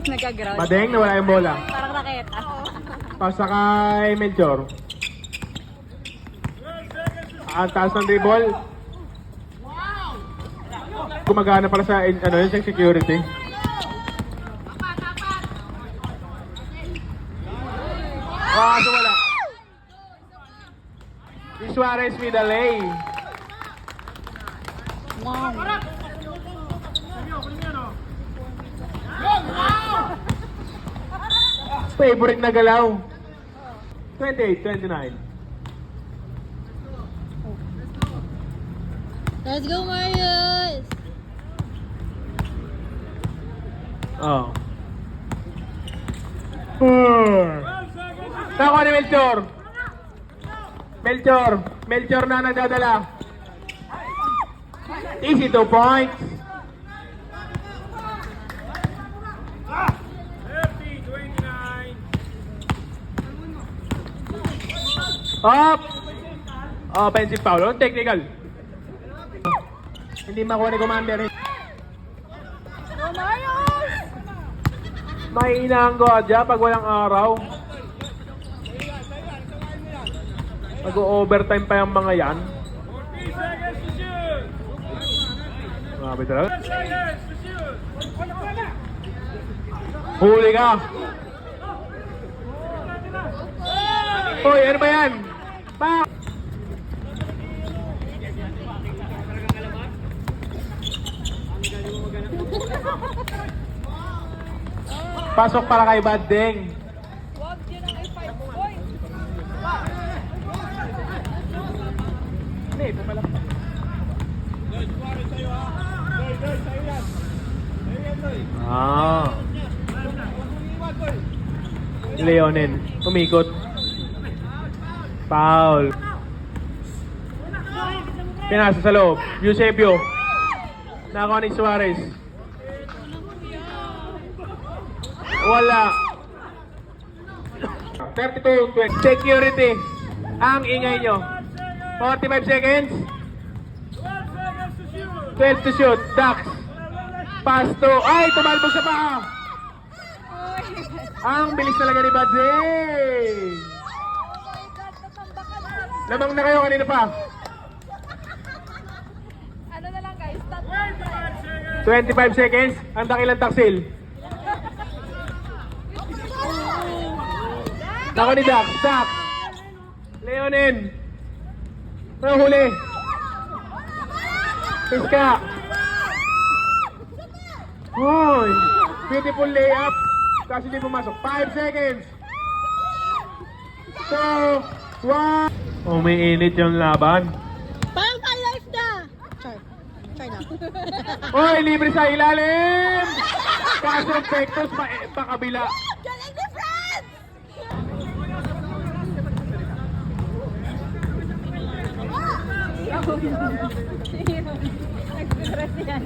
Nagaground. Badeng, nawala yung bola. Parang raketa. Pasa kay Melchor. Ang taas ng dribble. Gumagana pala sa yung security. Kaso wala. Si Suarez with a lay. Favorite na galaw. 28-29. Let's go, Marius! Oh. Tako ni Melchor. Melchor na nagdadala. Easy 2 points. Up! Offensive foul. Technical. Hindi makuha ni Commander. Mahina ang Godja pag walang araw. Mag-overtime pa yung mga yan. Grabe talaga. Huli ka. Uy, ano ba yan? Pa! Pasok para kay Badeng. Hindi, ito pala. Leonin, umikot. Foul. Pinasa sa loob. Eusebio. Nakakuha ni Suarez. Wala. 32-20. Security. Ang ingay nyo. 45 seconds. 12 to shoot. Dax. Pass to. Ay, tumalbog sa paa. Ang bilis talaga ni Badeng. Lamang na kayo kanina pa. Ano na lang guys? 25 seconds. Ang dakilang taksil. Nako ni Dax. Dax. Leonin. Nahuli. Piska. Hoy. Beautiful layup. Kasi di pumasok. 5 seconds. 2, 1. Umiinit yung laban. Parang life na! Try na. Hoy, libre sa ilalim! Kaso Pectos pa kabila. Galing ni Fred! Nag-stress yan.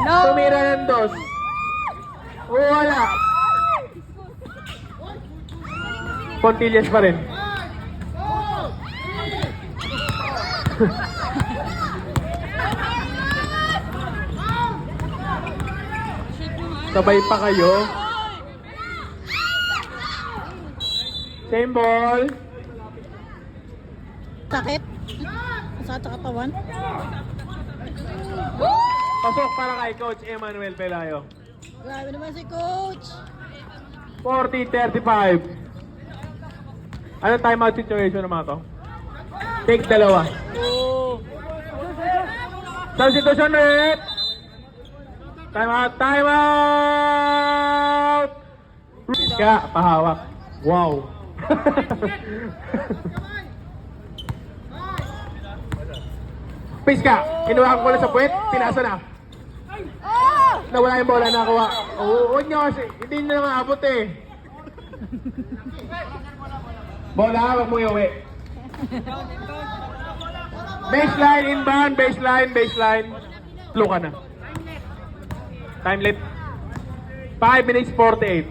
No! Tumira ng dos. Wala. Pontillas pa rin. Sabay pa kayo. Same ball. Sakit? Sakit sa katawan? Pasok para kay Coach Emmanuel Pelayo. Grabe naman si Coach! 40-35. Ano timeout situation naman to? Take dalawa. Substitution rate. Timeout! Iska, pahawak. Wow. Piska, kinuha ko na sa puwet, pinasa na. Nawala yung bola, nakuha. Oo, huwag nyo kasi, hindi nyo na maabot eh. Bola, wag mo iuwi. Baseline, inbound, baseline. Slow ka na. Time left. 5 minutes 48.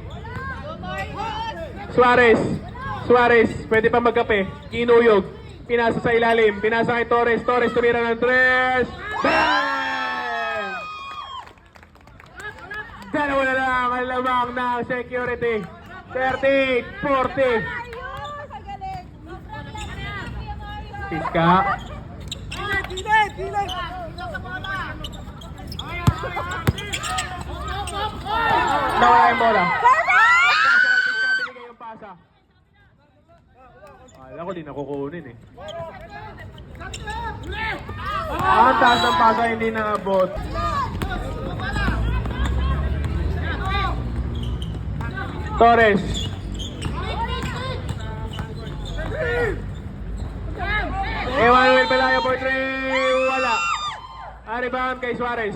Suarez, pwede pa magkape. Kinuyog. Pinasa sa ilalim. Pinasa kay Torres. Torres tumira ng 3. Bang! ang lamang ng security. 38, 40. Piska. Nawala yung bola. Binigay yung pasa. Alam ko di nakukunin eh. Ang taas ng pasa hindi naabot. Torres. Emmanuel Pelayo for 3. Wala. Rebound kay Suarez.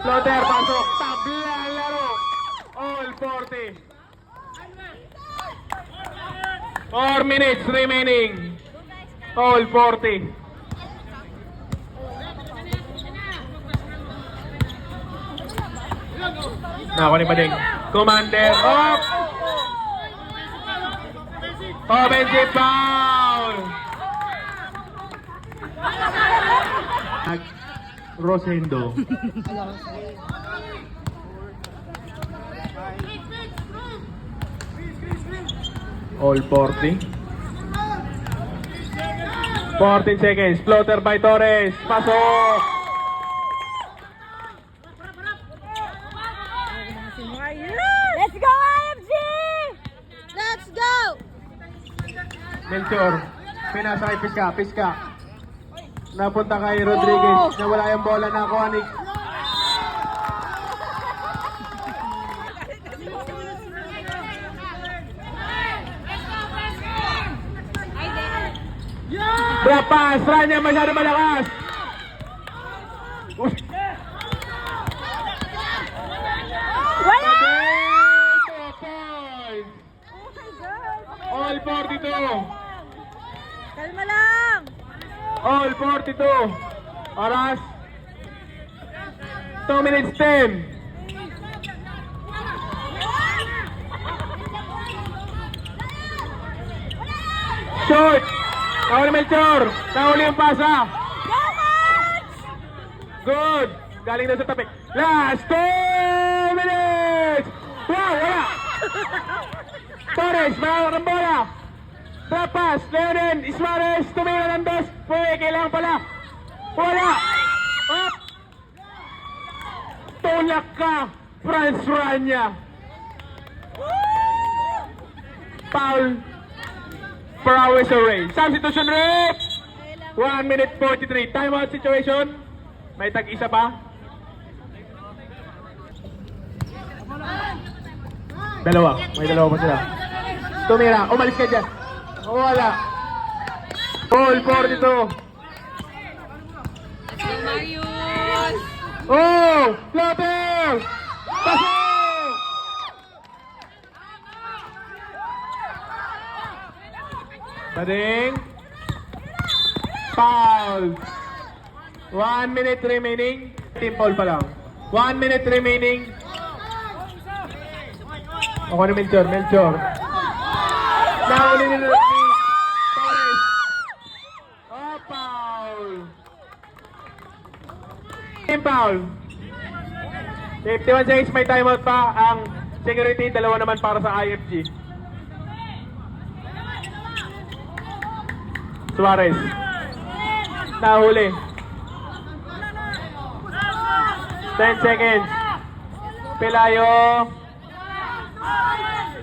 Floater, pasok. Tabla ang laro. All 40. 4 minutes remaining. All 40. Nako ni Bading. Commander off. Offensive foul. Rosendo. All 40. 14 seconds. Floater by Torres. Pasok. Let's go, IFG! Let's go! Melchor. Pinasa kay Piska. Piska. Napunta kay Rodriguez. Nawala yung bola na Kuanik. Drop pass. Ranya masyado malakas. Uy. Wala! All 42. Kalma lang! All 42. Oras. 2 minutes 10. Short. Nahuli Melchor. Nahuli yung pasa. Good. Galing na sa tabi. Last 2 minutes. Wow, wala. Torres, mahawak ng bola. Drop pass. Leonen. Suarez. Tumira ng dos. Pwede, kailangan pala. Wala. Up. Tulak ka. Franz Ranya. Foul. Prowess array. Substitution rep. 1 minute 43. Timeout situation. May tag-isa pa. Dalawa. May dalawa pa sila. Tumira. Umalis ka dyan. Wala. All 42. Oh! Floater! Pasok! Bading. Foul. 1 minute remaining. Team foul pa lang. 1 minute remaining. Ako ni Melchor. Melchor. Nahuli ni Torres. Oh, foul. Team foul. 51 seconds, may timeout pa. Ang security, dalawa naman para sa IFG. Suarez. Nahuli. 10 seconds. Pelayo.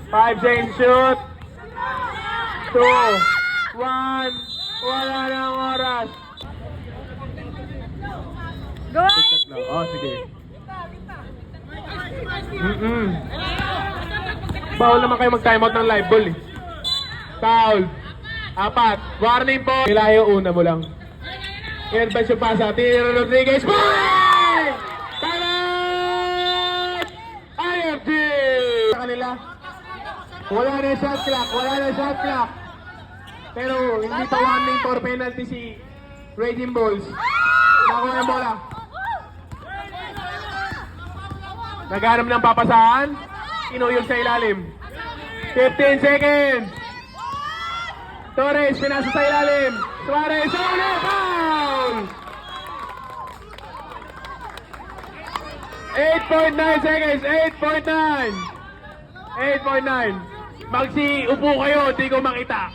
5 seconds shoot. 2, 1. Wala nang oras. Go, Oh, sige. Foul naman kayo mag-timeout ng live ball eh. Foul. 4. Warning po. Pelayo, una mo lang. I-advance yung pasa. Tira Rodriguez. Boy! Talat! IFG! Sa kanila. Wala na yung shot clock. Wala na yung shot clock. Pero hindi pa warning for penalty si Raging Bulls. Nakuha ng bola. Naghanap ng papasahan. Inuyog sa ilalim. 15 seconds. Torres, pinasa sa ilalim. Suarez, sa uli, foul! 8 8.9 seconds. 8.9. 8.9. Magsi-upo kayo, di ko makita.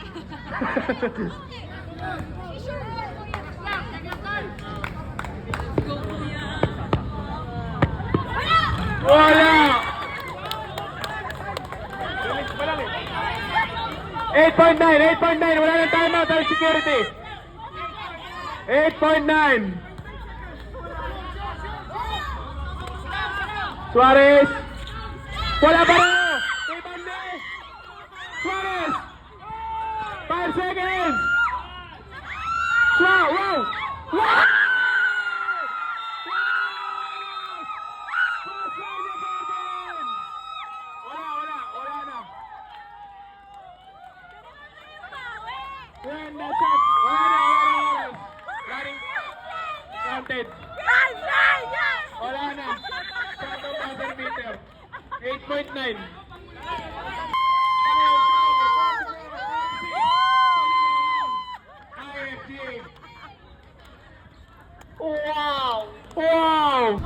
Wala! 8.9, 8.9, wala nang timeout ang security. 8.9. Suarez. Wala pa rin. Ibanez. Suarez. 5 seconds. Wow, wow. Wow! Wala na. When the shot, wala. Running, counted. Wala na. Shot of buzzer beater. 8.9. IFG. Wow! Wow!